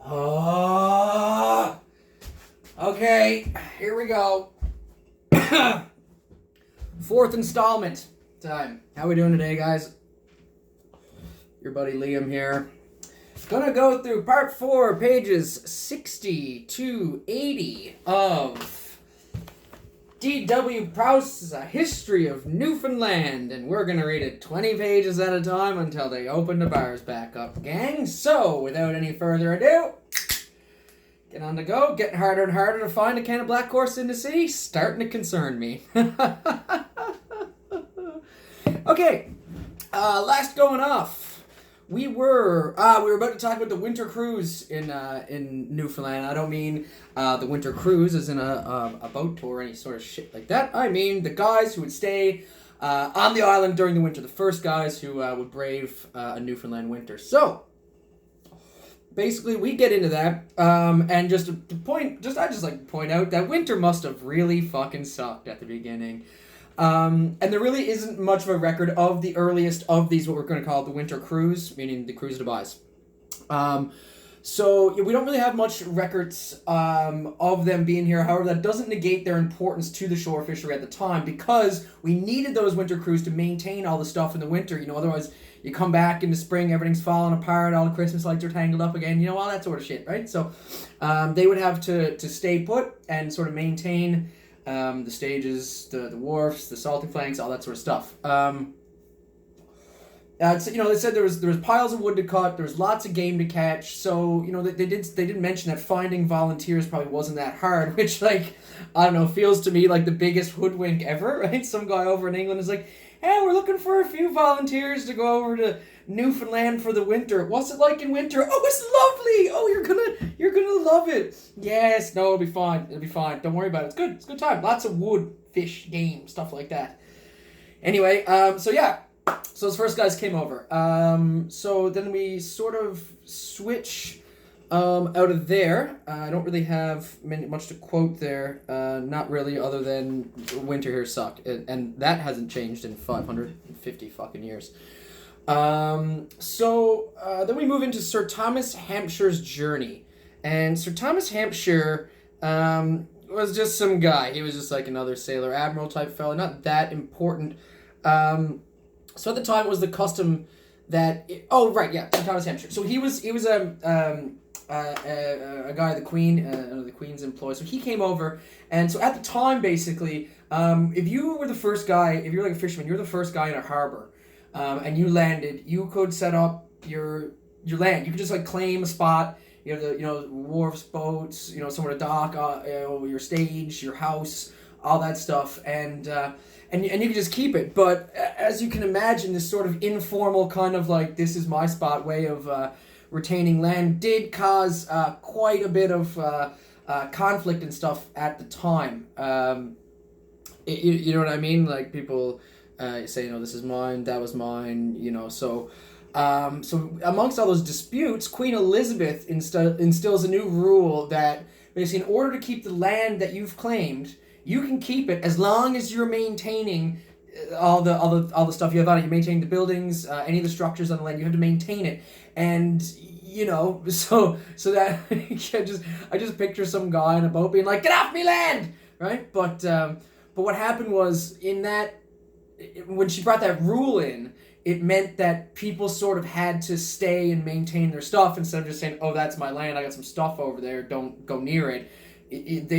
Oh, okay, here we go. Fourth installment time. How we doing today, guys? Your buddy Liam here. Gonna go through part 4, pages 60 to 80 of D.W. Prowse's A History of Newfoundland, and we're gonna read it 20 pages at a time until they open the bars back up, gang. So, without any further ado, get on the go. Getting harder and harder to find a can of Black Horse in the sea. Starting to concern me. Okay, last going off. We were about to talk about the winter cruise in Newfoundland. I don't mean the winter cruise as in a boat tour or any sort of shit like that. I mean the guys who would stay on the island during the winter. The first guys who would brave a Newfoundland winter. So basically, we get into that, and I just like to point out that winter must have really fucking sucked at the beginning. And there really isn't much of a record of the earliest of these, what we're going to call the winter cruise, meaning the cruise of Dubai. So we don't really have much records of them being here. However, that doesn't negate their importance to the shore fishery at the time, because we needed those winter cruises to maintain all the stuff in the winter. You know, otherwise you come back in the spring, everything's falling apart, all the Christmas lights are tangled up again, you know, all that sort of shit, right? So they would have to stay put and sort of maintain the stages, the wharfs, the salting flanks, all that sort of stuff. So, you know, they said there was piles of wood to cut, there was lots of game to catch. So, you know, they did mention that finding volunteers probably wasn't that hard, which, like, I don't know, feels to me like the biggest hoodwink ever, right? Some guy over in England is like, hey, we're looking for a few volunteers to go over to Newfoundland for the winter. What's it like in winter? Oh, it's lovely. Oh, you're gonna love it. Yes, no, it'll be fine. It'll be fine. Don't worry about it. It's good. It's a good time. Lots of wood, fish, game, stuff like that. Anyway, so yeah. So those first guys came over. So then we sort of switch out of there. I don't really have much to quote there. Not really, other than winter here sucked. And that hasn't changed in 550 fucking years. So then we move into Sir Thomas Hampshire's journey. And Sir Thomas Hampshire was just some guy. He was just like another sailor admiral type fellow, not that important. So at the time it was the custom that Sir Thomas Hampshire. So he was a guy the Queen's employee. So he came over, and so at the time basically, if you were the first guy, if you're like a fisherman, you're the first guy in a harbor. And you landed, you could set up your land. You could just like claim a spot. You have the wharfs, boats, somewhere to dock, your stage, your house, all that stuff, and you can just keep it. But as you can imagine, this sort of informal kind of like this is my spot way of retaining land did cause quite a bit of conflict and stuff at the time. You know what I mean? Like people. Say, this is mine, that was mine, so amongst all those disputes, Queen Elizabeth instills a new rule that basically in order to keep the land that you've claimed, you can keep it as long as you're maintaining all the stuff you have on it. You maintain the buildings, any of the structures on the land, you have to maintain it. And so that I just picture some guy in a boat being like, get off me land, right? But what happened was when she brought that rule in, it meant that people sort of had to stay and maintain their stuff instead of just saying, oh, that's my land, I got some stuff over there, don't go near it.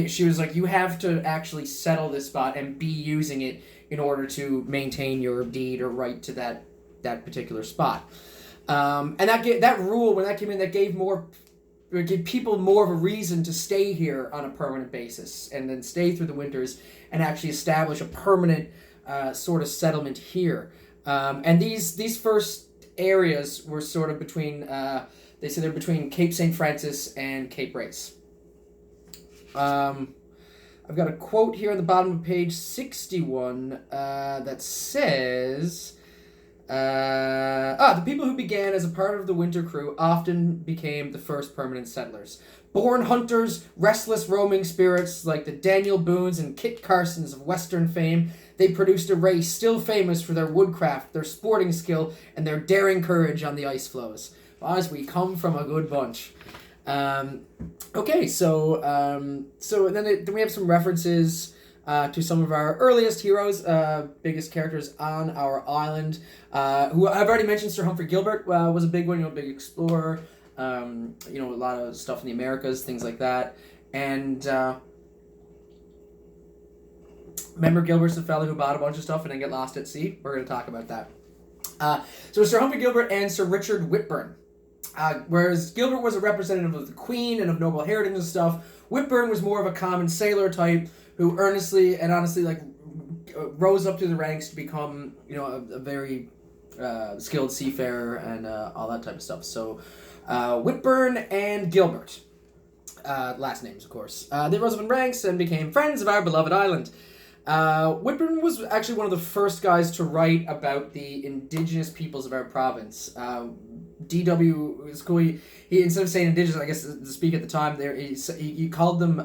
She was like, you have to actually settle this spot and be using it in order to maintain your deed or right to that particular spot. And that rule, when that came in, that gave people more of a reason to stay here on a permanent basis and then stay through the winters and actually establish a permanent sort of settlement here. And these first areas were sort of between, they say they're between Cape St. Francis and Cape Race. I've got a quote here on the bottom of page 61 that says, the people who began as a part of the winter crew often became the first permanent settlers. Born hunters, restless roaming spirits like the Daniel Boones and Kit Carsons of Western fame, they produced a race still famous for their woodcraft, their sporting skill, and their daring courage on the ice floes. As we come from a good bunch. Okay, so then we have some references to some of our earliest heroes, biggest characters on our island. Who I've already mentioned, Sir Humphrey Gilbert was a big one, big explorer. A lot of stuff in the Americas, things like that. And remember, Gilbert's the fella who bought a bunch of stuff and then get lost at sea. We're going to talk about that. So Sir Humphrey Gilbert and Sir Richard Whitburn. Whereas Gilbert was a representative of the Queen and of noble heritage and stuff, Whitburn was more of a common sailor type who earnestly and honestly rose up through the ranks to become a very skilled seafarer and all that type of stuff. So Whitburn and Gilbert, last names of course, they rose up in ranks and became friends of our beloved island. Whitburn was actually one of the first guys to write about the indigenous peoples of our province. D.W. was cool. He instead of saying indigenous, I guess to speak at the time, there he called them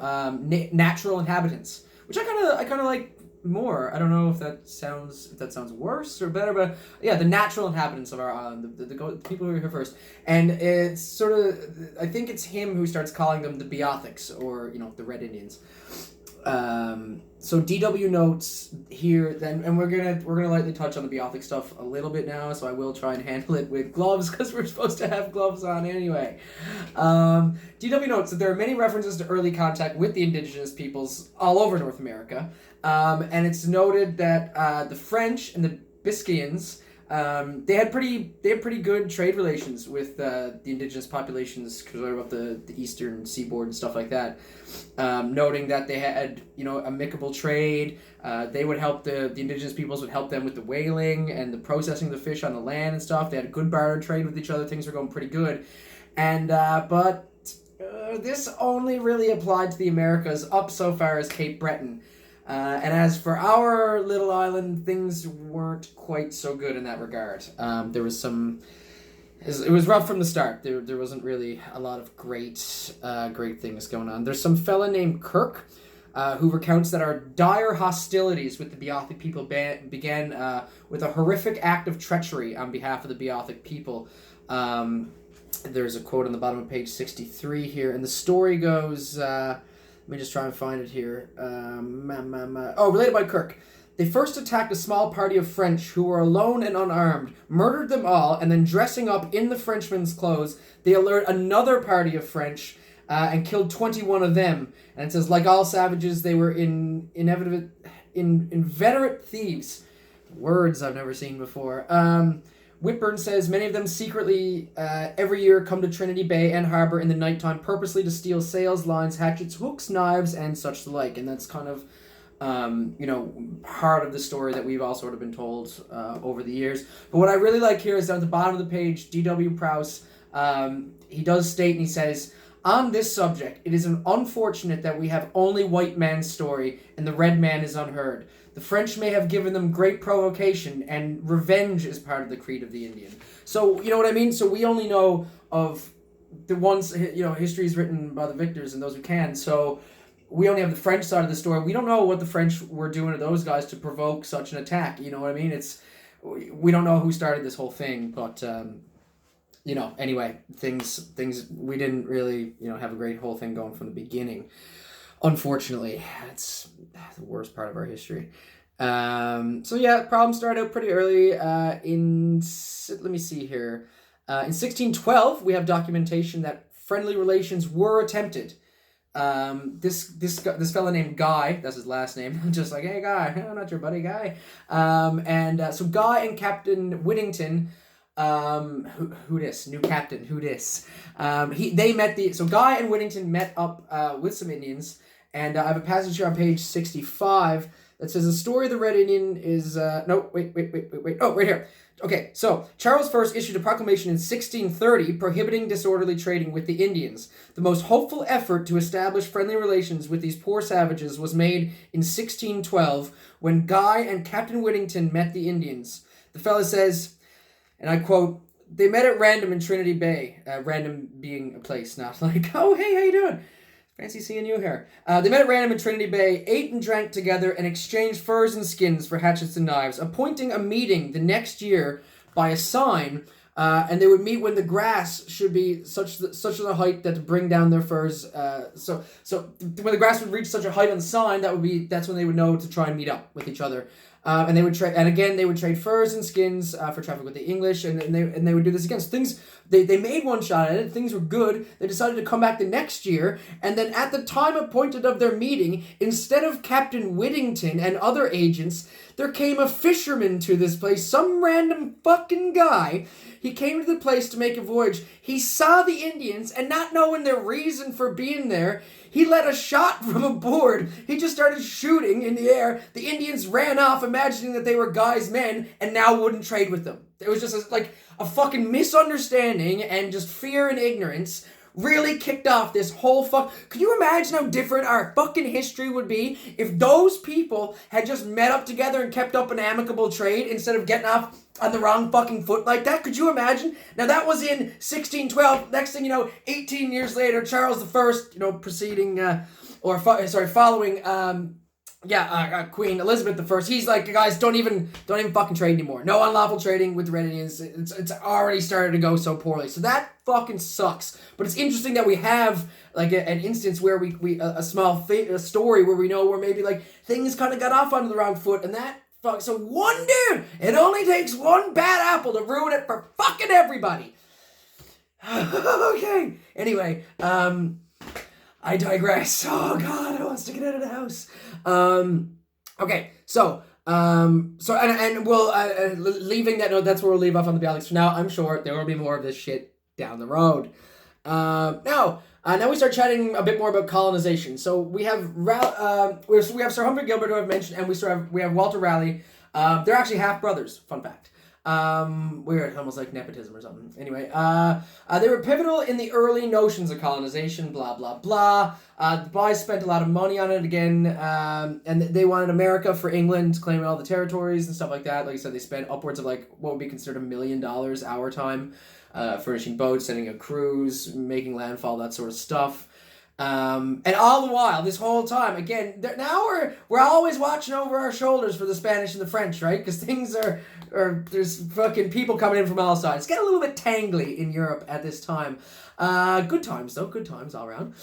natural inhabitants, which I kind of like more. I don't know if that sounds worse or better, but yeah, the natural inhabitants of our island, the people who were here first, and it's sort of, I think it's him who starts calling them the Beothics, or the Red Indians. So DW notes here then, and we're gonna lightly touch on the Beothic stuff a little bit now, so I will try and handle it with gloves because we're supposed to have gloves on anyway. DW notes that there are many references to early contact with the indigenous peoples all over North America, and it's noted that the French and the Biscayans, they had pretty good trade relations with the indigenous populations of the eastern seaboard and stuff like that. Noting that they had amicable trade. They would help the indigenous peoples would help them with the whaling and the processing of the fish on the land and stuff. They had a good barter trade with each other. Things were going pretty good, and but this only really applied to the Americas up so far as Cape Breton. And as for our little island, things weren't quite so good in that regard. There was it was rough from the start. There wasn't really a lot of great things going on. There's some fella named Kirk, who recounts that our dire hostilities with the Beothic people began with a horrific act of treachery on behalf of the Beothic people. There's a quote on the bottom of page 63 here, and the story goes... let me just try and find it here. Related by Kirk. They first attacked a small party of French who were alone and unarmed, murdered them all, and then dressing up in the Frenchmen's clothes, they alerted another party of French and killed 21 of them. And it says, like all savages, they were inveterate thieves. Words I've never seen before. Whitburn says many of them secretly every year come to Trinity Bay and Harbour in the nighttime purposely to steal sails, lines, hatchets, hooks, knives, and such the like. And that's kind of, part of the story that we've all sort of been told over the years. But what I really like here is down at the bottom of the page, D.W. Prowse, he does state, and he says, on this subject, it is unfortunate that we have only white man's story and the red man is unheard. The French may have given them great provocation, and revenge is part of the creed of the Indian. So, you know what I mean? So we only know of the ones, history is written by the victors and those who can. So we only have the French side of the story. We don't know what the French were doing to those guys to provoke such an attack. You know what I mean? We don't know who started this whole thing, but, anyway, things, we didn't really, have a great whole thing going from the beginning. Unfortunately, that's the worst part of our history. Problems started out pretty early. Let me see here. In 1612, we have documentation that friendly relations were attempted. This fella named Guy, that's his last name, just like, hey Guy, I'm not your buddy Guy. So Guy and Captain Whittington, who this? New captain, who this? So Guy and Whittington met up with some Indians, and I have a passage here on page 65 that says the story of the Red Indian is... wait. Oh, right here. Okay, so Charles I issued a proclamation in 1630 prohibiting disorderly trading with the Indians. The most hopeful effort to establish friendly relations with these poor savages was made in 1612 when Guy and Captain Whittington met the Indians. The fella says, and I quote, they met at random in Trinity Bay. Random being a place, not like, oh, hey, how you doing? Fancy seeing you here. They met at random in Trinity Bay, ate and drank together, and exchanged furs and skins for hatchets and knives, appointing a meeting the next year by a sign and they would meet when the grass should be such a height that to bring down their furs. So when the grass would reach such a height on the sign, that's when they would know to try and meet up with each other. And they would trade, and again they would trade furs and skins for traffic with the English, and they would do this again. So things they made one shot at it. Things were good. They decided to come back the next year, and then at the time appointed of their meeting, instead of Captain Whittington and other agents, there came a fisherman to this place. Some random fucking guy. He came to the place to make a voyage. He saw the Indians, and not knowing their reason for being there, he let a shot from aboard. He just started shooting in the air. The Indians ran off, imagining that they were Guy's men, and now wouldn't trade with them. It was just a fucking misunderstanding, and just fear and ignorance really kicked off this whole Could you imagine how different our fucking history would be if those people had just met up together and kept up an amicable trade instead of getting off on the wrong fucking foot like that? Could you imagine? Now that was in 1612. Next thing you know, 18 years later, Charles I, following Queen Elizabeth I, he's like, guys, don't even fucking trade anymore. No unlawful trading with the Red Indians. It's already started to go so poorly. So that fucking sucks. But it's interesting that we have like an instance where a small story where we know where maybe like things kind of got off onto the wrong foot, and that so one dude, it only takes one bad apple to ruin it for fucking everybody. Okay. Anyway, I digress. Oh God, I want to get out of the house. Okay, so we'll leaving that note. That's where we'll leave off on the dialects for now. I'm sure there will be more of this shit down the road. Now we start chatting a bit more about colonization. So we have we have Sir Humphrey Gilbert, who I've mentioned, and we have Walter Raleigh. They're actually half brothers. Fun fact. Weird, almost like nepotism or something. Anyway, they were pivotal in the early notions of colonization, blah, blah, blah. The boys spent a lot of money on it again, and they wanted America for England, claiming all the territories and stuff like that. Like I said, they spent upwards of like what would be considered $1 million our time, furnishing boats, sending a cruise, making landfall, that sort of stuff. And all the while, this whole time, again, now we're always watching over our shoulders for the Spanish and the French, right? Because things are there's fucking people coming in from all sides. It's getting a little bit tangly in Europe at this time. Good times though, good times all around.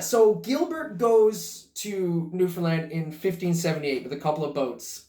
So Gilbert goes to Newfoundland in 1578 with a couple of boats.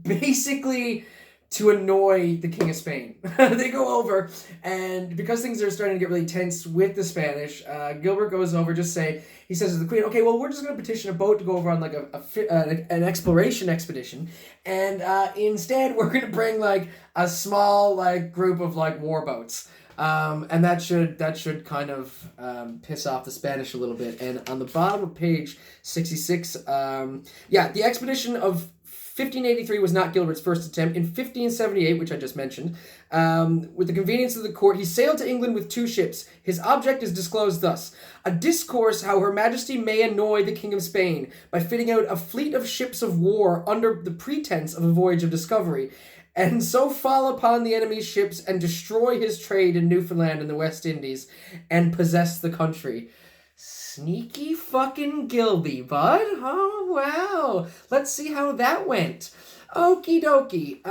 Basically to annoy the King of Spain. They go over, and because things are starting to get really tense with the Spanish, Gilbert goes over, he says to the Queen, okay, well, we're just going to petition a boat to go over on like an exploration expedition, and instead we're going to bring like a small like group of like war boats. And that should kind of piss off the Spanish a little bit. And on the bottom of page 66, the expedition of 1583 was not Gilbert's first attempt. In 1578, which I just mentioned, with the convenience of the court, he sailed to England with 2 ships. His object is disclosed thus: a discourse how Her Majesty may annoy the King of Spain by fitting out a fleet of ships of war under the pretense of a voyage of discovery, and so fall upon the enemy's ships and destroy his trade in Newfoundland and the West Indies, and possess the country. Sneaky fucking Gilby, bud. Oh, wow. Let's see how that went. Okie dokie.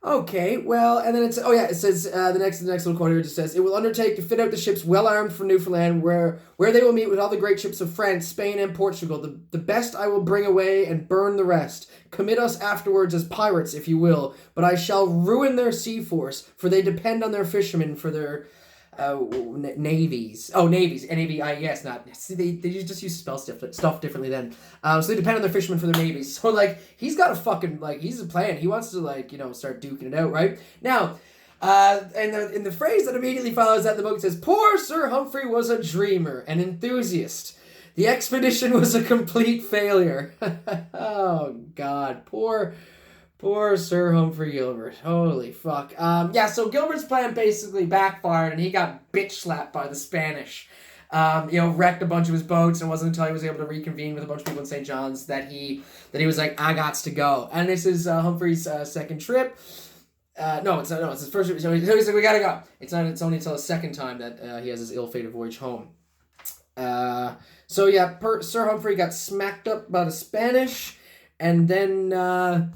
Okay, well, and then it says, the next little quote here just says, it will undertake to fit out the ships well armed for Newfoundland, where they will meet with all the great ships of France, Spain, and Portugal. The best I will bring away and burn the rest. Commit us afterwards as pirates, if you will, but I shall ruin their sea force, for they depend on their fishermen for their navies. Oh, navies. N-A-V-I-E-S, not... See, they just used to spell stuff differently then. So they depend on their fishermen for their navies. So, like, he's got a fucking, like, he's a plan. He wants to, like, start duking it out, right? Now, in the phrase that immediately follows that in the book, it says, poor Sir Humphrey was a dreamer, an enthusiast. The expedition was a complete failure. Oh, God. Poor Sir Humphrey Gilbert. Holy fuck. So Gilbert's plan basically backfired, and he got bitch slapped by the Spanish. Wrecked a bunch of his boats, and it wasn't until he was able to reconvene with a bunch of people in St. John's that he was like, I gots to go. And this is Humphrey's second trip. No, it's his first trip. So he's like, we gotta go. It's only until the second time that he has his ill-fated voyage home. Sir Humphrey got smacked up by the Spanish, and then...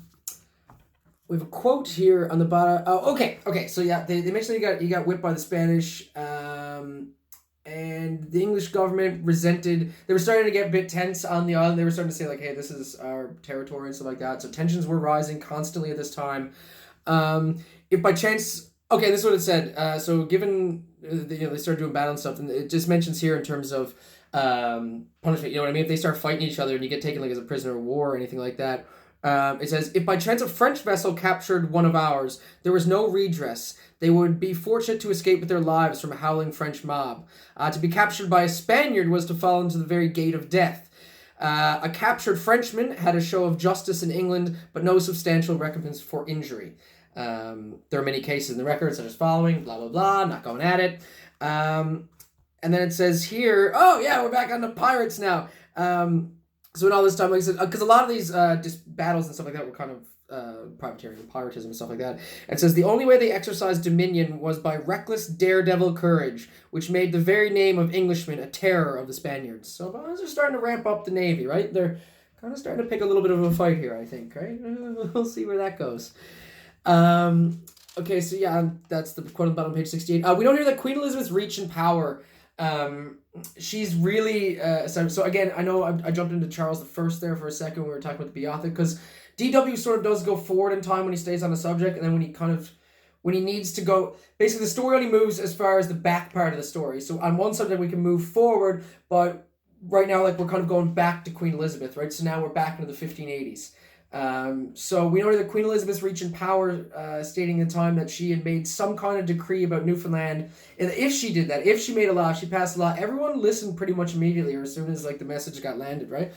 we have a quote here on the bottom. Oh, okay. So yeah, they mentioned he got whipped by the Spanish, and the English government resented. They were starting to get a bit tense on the island. They were starting to say like, "Hey, this is our territory" and stuff like that. So tensions were rising constantly at this time. If by chance, okay, this is what it said. So given they started doing battle and stuff, and it just mentions here in terms of punishment. You know what I mean? If they start fighting each other and you get taken like as a prisoner of war or anything like that. It says, if by chance a French vessel captured one of ours, there was no redress. They would be fortunate to escape with their lives from a howling French mob. To be captured by a Spaniard was to fall into the very gate of death. A captured Frenchman had a show of justice in England, but no substantial recompense for injury. There are many cases in the record, such as following, blah, blah, blah, not going at it. And then it says here, oh yeah, we're back on the pirates now. So in all this time, like I said, because a lot of these just battles and stuff like that were kind of privateering and piratism and stuff like that. It says the only way they exercised dominion was by reckless daredevil courage, which made the very name of Englishmen a terror of the Spaniards. So they're starting to ramp up the navy, right? They're kind of starting to pick a little bit of a fight here, I think, right? We'll see where that goes. Okay, so yeah, that's the quote on the bottom of page 68. We don't hear that Queen Elizabeth's reach and power. She's really so again, I know I jumped into Charles I there for a second when we were talking about the Beothuk, because DW sort of does go forward in time when he stays on the subject, and then when he needs to go, basically the story only moves as far as the back part of the story. So on one subject we can move forward, but right now like we're kind of going back to Queen Elizabeth, right? So now we're back into the 1580s. So we know that Queen Elizabeth's reach and power, stating at the time that she had made some kind of decree about Newfoundland, and if she did that, if she made a law, she passed a law, everyone listened pretty much immediately, or as soon as like the message got landed, right?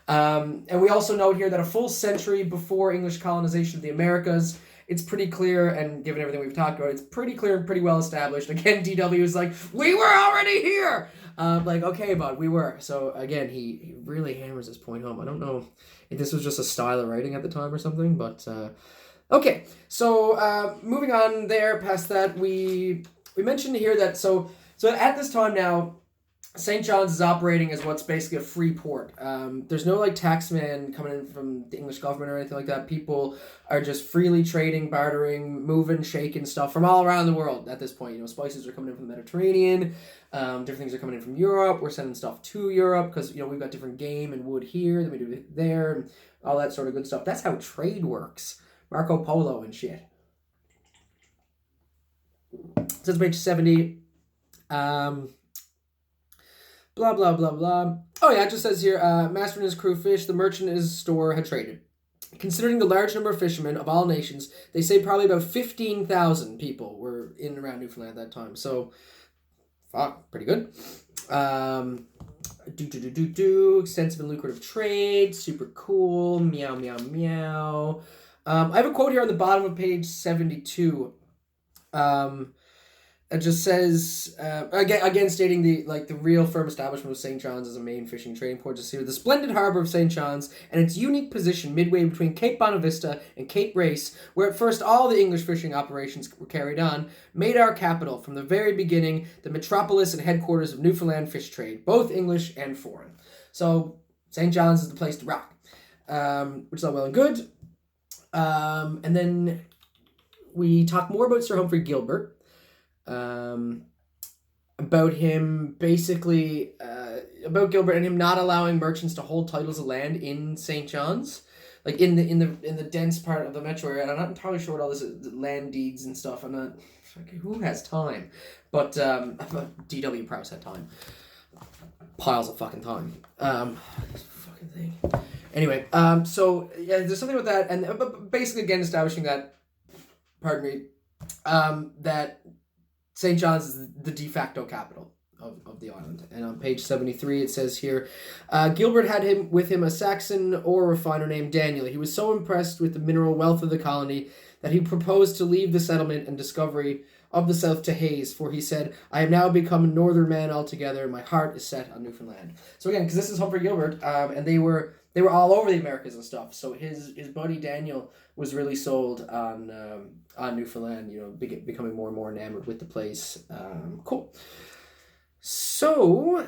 And we also note here that a full century before English colonization of the Americas, it's pretty clear, and given everything we've talked about, it's pretty clear and pretty well established. Again, DW is like, we were already here! Like, okay, bud, we were. So, again, he really hammers this point home. I don't know if this was just a style of writing at the time or something, but, okay. So, moving on there, past that, we mentioned here that, so at this time now, St. John's is operating as what's basically a free port. There's no like taxman coming in from the English government or anything like that. People are just freely trading, bartering, moving, shaking stuff from all around the world at this point. You know, spices are coming in from the Mediterranean. Different things are coming in from Europe. We're sending stuff to Europe because, you know, we've got different game and wood here than we do there, and all that sort of good stuff. That's how trade works. Marco Polo and shit. So it's page 70. Blah, blah, blah, blah. Oh, yeah, it just says here, master and his crew fish, the merchant and his store had traded. Considering the large number of fishermen of all nations, they say probably about 15,000 people were in and around Newfoundland at that time. So, fuck, pretty good. Extensive and lucrative trade, super cool, meow, meow, meow. I have a quote here on the bottom of page 72. It just says, again stating the real firm establishment of St. John's as a main fishing trading port. Just here, the splendid harbour of St. John's and its unique position midway between Cape Bonavista and Cape Race, where at first all the English fishing operations were carried on, made our capital, from the very beginning, the metropolis and headquarters of Newfoundland fish trade, both English and foreign. So, St. John's is the place to rock, which is all well and good. And then we talk more about Sir Humphrey Gilbert. About him basically about Gilbert and him not allowing merchants to hold titles of land in St. John's, like in the dense part of the metro area. And I'm not entirely sure what all this is, land deeds and stuff. I'm not. Who has time? But D.W. Prowse had time. Piles of fucking time. This fucking thing. Anyway, so yeah, there's something with that, and basically again establishing that. Pardon me. That St. John's is the de facto capital of the island. And on page 73 it says here, Gilbert had with him a Saxon ore refiner named Daniel. He was so impressed with the mineral wealth of the colony that he proposed to leave the settlement and discovery of the south to Hayes, for he said, I have now become a northern man altogether, my heart is set on Newfoundland. So again, because this is Humphrey Gilbert, and they were all over the Americas and stuff, so his buddy Daniel was really sold on Newfoundland, you know, becoming more and more enamored with the place. Cool. So,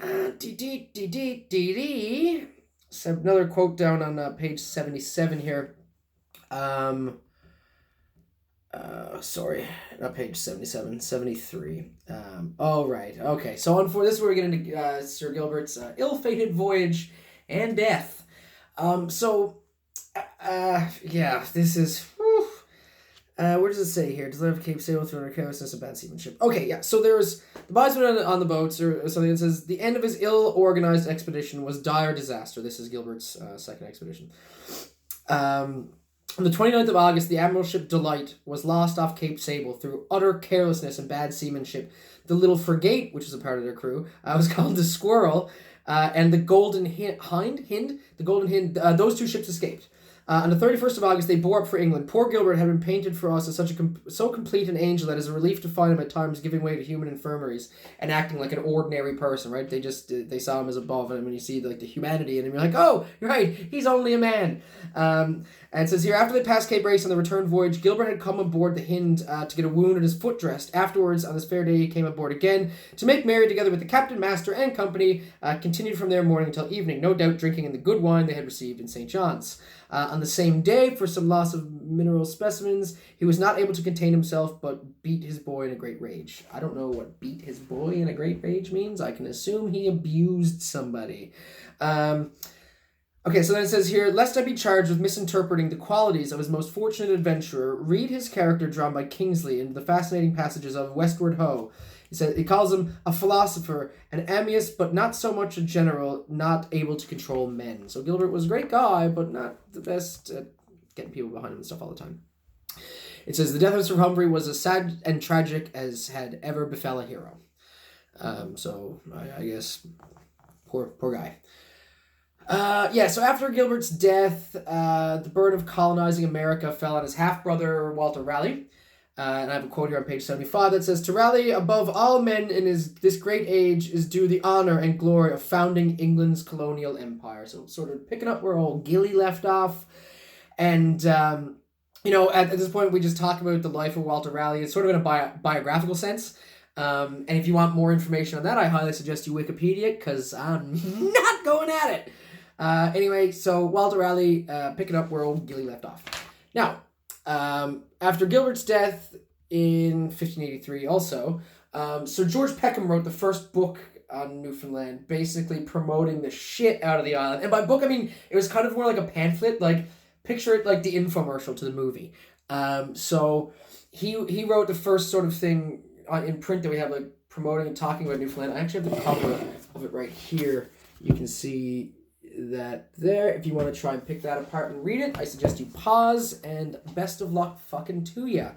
so another quote down on page 77 here. sorry, not page 77, 73. Oh, right. Okay, so on for this is where we get into Sir Gilbert's ill-fated voyage and death. Yeah, this is... Whew. Where does it say here? Deliver Cape Sable through carelessness and bad seamanship. Okay, yeah, so there's... The bondsman on the boats, or something that says, the end of his ill-organized expedition was dire disaster. This is Gilbert's second expedition. On the 29th of August, the admiral ship Delight was lost off Cape Sable through utter carelessness and bad seamanship. The little frigate, which is a part of their crew, was called the Squirrel, and the Golden Hind, those two ships escaped. On the 31st of August, they bore up for England. Poor Gilbert had been painted for us as so complete an angel that it is a relief to find him at times giving way to human infirmaries and acting like an ordinary person, right? They saw him as above, and when you see the humanity in him, you're like, oh, you're right, he's only a man. And it says here, after they passed Cape Race on the return voyage, Gilbert had come aboard the Hind to get a wound and his foot dressed. Afterwards, on this fair day, he came aboard again to make merry together with the captain, master, and company, continued from there morning until evening, no doubt drinking in the good wine they had received in St. John's. On the same day, for some loss of mineral specimens, he was not able to contain himself, but beat his boy in a great rage. I don't know what beat his boy in a great rage means. I can assume he abused somebody. Okay, so then it says here, lest I be charged with misinterpreting the qualities of his most fortunate adventurer, read his character drawn by Kingsley in the fascinating passages of Westward Ho. He calls him a philosopher, an Ammius, but not so much a general, not able to control men. So Gilbert was a great guy, but not the best at getting people behind him and stuff all the time. It says, the death of Sir Humphrey was as sad and tragic as had ever befell a hero. So I guess, poor guy. So after Gilbert's death, the burden of colonizing America fell on his half-brother, Walter Raleigh. And I have a quote here on page 75 that says, to Raleigh, above all men in this great age, is due the honor and glory of founding England's colonial empire. So sort of picking up where old Gilly left off. And, at this point, we just talk about the life of Walter Raleigh. It's sort of in a biographical sense. And if you want more information on that, I highly suggest you Wikipedia, because I'm not going at it. Anyway, so Walter Raleigh, picking up where old Gilly left off. Now, after Gilbert's death in 1583 also, Sir George Peckham wrote the first book on Newfoundland, basically promoting the shit out of the island. And by book, I mean, it was kind of more like a pamphlet, like, picture it like the infomercial to the movie. So he wrote the first sort of thing in print that we have, like, promoting and talking about Newfoundland. I actually have the cover of it right here. You can see that there. If you want to try and pick that apart and read it, I suggest you pause, and best of luck fucking to ya.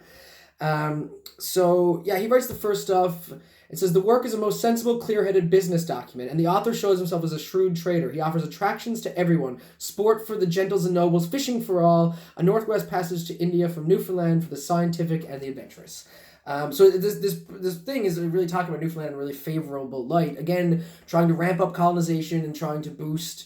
He writes the first stuff. It says, the work is a most sensible, clear-headed business document, and the author shows himself as a shrewd trader. He offers attractions to everyone, sport for the gentles and nobles, fishing for all, a northwest passage to India from Newfoundland for the scientific and the adventurous. So this thing is really talking about Newfoundland in a really favorable light. Again, trying to ramp up colonization and trying to boost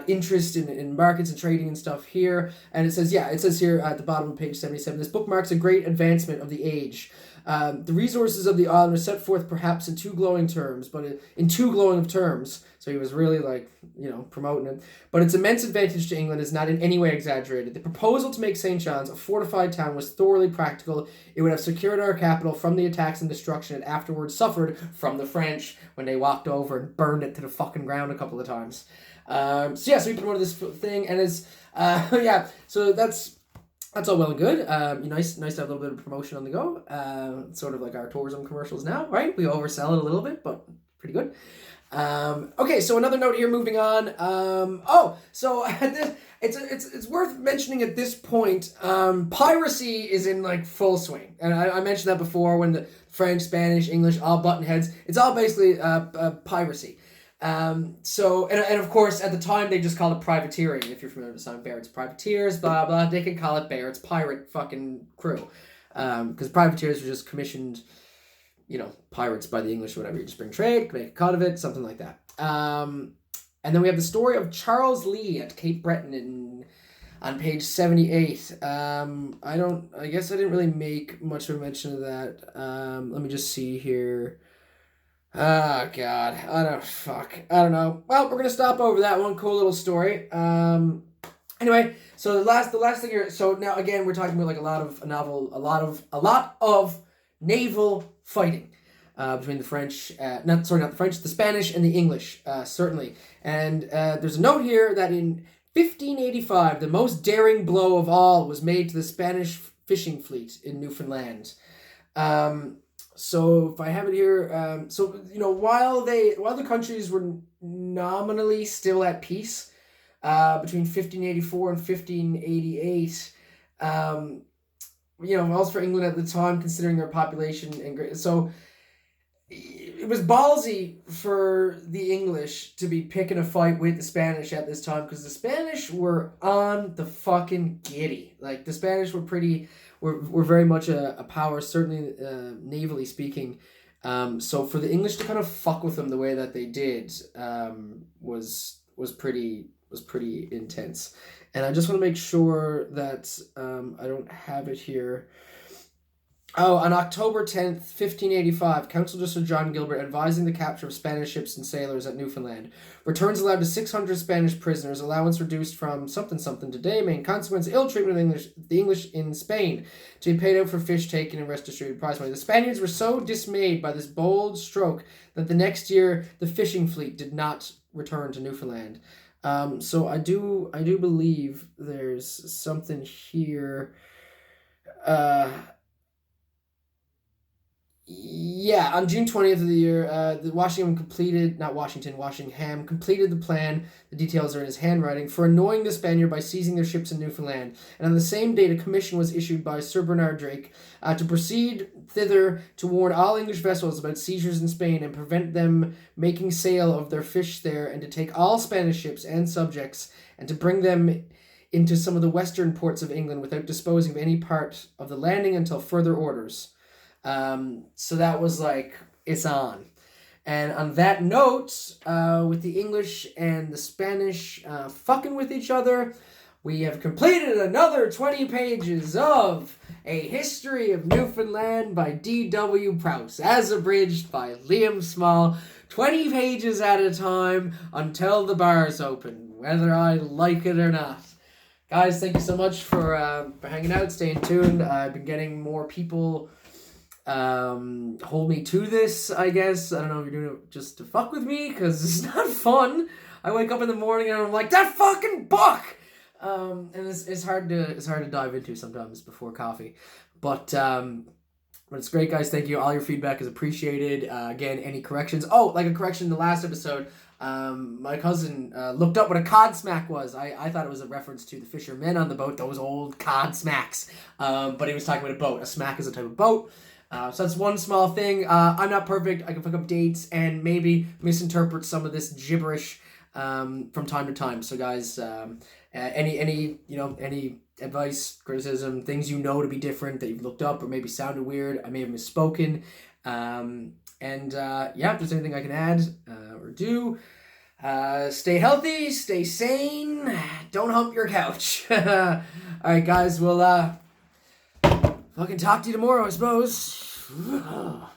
interest in markets and trading and stuff here. And it says here at the bottom of page 77, this book marks a great advancement of the age. The resources of the island are set forth perhaps in too glowing of terms. So he was really promoting it. But its immense advantage to England is not in any way exaggerated. The proposal to make St. John's a fortified town was thoroughly practical. It would have secured our capital from the attacks and destruction it afterwards suffered from the French when they walked over and burned it to the fucking ground a couple of times. So we promoted this thing, and it's, so that's all well and good. Nice to have a little bit of promotion on the go. Sort of like our tourism commercials now, right? We oversell it a little bit, but pretty good. So another note here, moving on. It's worth mentioning at this point, piracy is in full swing. And I mentioned that before when the French, Spanish, English, all button heads. It's all basically piracy. And of course, at the time, they just called it privateering. If you're familiar with the song Barrett's Privateers, blah, blah, they could call it Barrett's Pirate fucking crew. Because privateers were just commissioned, pirates by the English or whatever. You just bring trade, make a cut of it, something like that. And then we have the story of Charles Lee at Cape Breton on page 78. I guess I didn't really make much of a mention of that. Let me just see here. Oh, God. I don't know. Well, we're going to stop over that one. Cool little story. Anyway, so the last thing here. So now again, we're talking about like a lot of naval fighting between the French, not the French, the Spanish and the English, certainly. And there's a note here that in 1585, the most daring blow of all was made to the Spanish fishing fleet in Newfoundland. So if I have it here, while the countries were nominally still at peace, between 1584 and 1588, also for England at the time, considering their population and so it was ballsy for the English to be picking a fight with the Spanish at this time, because the Spanish were on the fucking giddy. Like, the Spanish were very much a power, certainly navally speaking. So for the English to kind of fuck with them the way that they did was pretty intense. And I just want to make sure that I don't have it here. Oh, on October 10th, 1585, Council Sir John Gilbert advising the capture of Spanish ships and sailors at Newfoundland. Returns allowed to 600 Spanish prisoners, allowance reduced from something today, main consequence, ill treatment of the English in Spain, to be paid out for fish taken and rest distributed prize money. The Spaniards were so dismayed by this bold stroke that the next year the fishing fleet did not return to Newfoundland. So I do believe there's something here. Yeah, on June 20th of the year, Washingham completed the plan. The details are in his handwriting, for annoying the Spaniard by seizing their ships in Newfoundland. And on the same date, a commission was issued by Sir Bernard Drake to proceed thither to warn all English vessels about seizures in Spain and prevent them making sale of their fish there, and to take all Spanish ships and subjects and to bring them into some of the western ports of England without disposing of any part of the landing until further orders. So that was like, it's on. And on that note, with the English and the Spanish fucking with each other, we have completed another 20 pages of A History of Newfoundland by D.W. Prowse, as abridged by Liam Small, 20 pages at a time until the bars open, whether I like it or not. Guys, thank you so much for hanging out, staying tuned. I've been getting more people hold me to this, I guess. I don't know if you're doing it just to fuck with me, because it's not fun. I wake up in the morning and I'm like, that fucking book! And it's hard to dive into sometimes before coffee. But it's great, guys. Thank you. All your feedback is appreciated. Again, any corrections. Oh, like a correction in the last episode. My cousin looked up what a cod smack was. I thought it was a reference to the fishermen on the boat, those old cod smacks. But he was talking about a boat. A smack is a type of boat. So that's one small thing. I'm not perfect. I can fuck up dates and maybe misinterpret some of this gibberish from time to time. So guys, any advice, criticism, things to be different that you've looked up or maybe sounded weird, I may have misspoken. If there's anything I can add or do, stay healthy, stay sane, don't hump your couch. All right, guys, we'll fucking talk to you tomorrow, I suppose.